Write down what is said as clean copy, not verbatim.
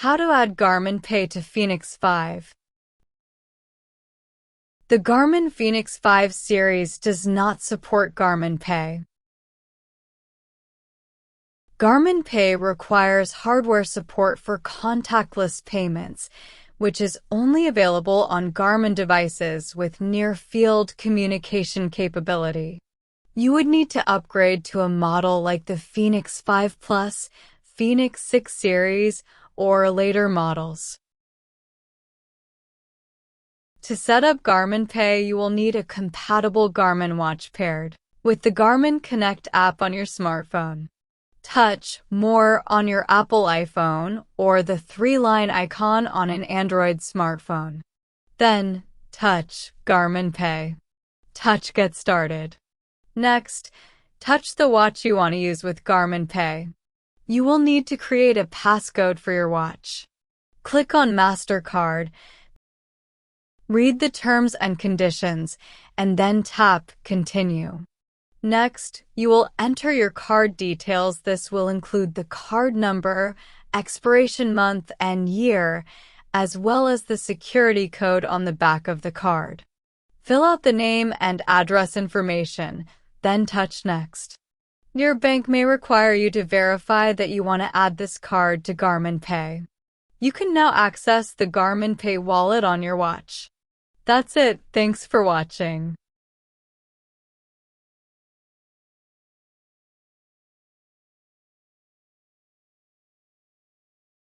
How to add Garmin Pay to Fenix 5. The Garmin Fenix 5 series does not support Garmin Pay. Garmin Pay requires hardware support for contactless payments, which is only available on Garmin devices with near-field communication capability. You would need to upgrade to a model like the Fenix 5 Plus, Fenix 6 series, or later models. To set up Garmin Pay, you will need a compatible Garmin watch paired with the Garmin Connect app on your smartphone. Touch More on your Apple iPhone or the three-line icon on an Android smartphone. Then, touch Garmin Pay. Touch Get Started. Next, touch the watch you want to use with Garmin Pay. You will need to create a passcode for your watch. Click on MasterCard, read the terms and conditions, and then tap Continue. Next, you will enter your card details. This will include the card number, expiration month and year, as well as the security code on the back of the card. Fill out the name and address information, then touch Next. Your bank may require you to verify that you want to add this card to Garmin Pay. You can now access the Garmin Pay wallet on your watch. That's it. Thanks for watching.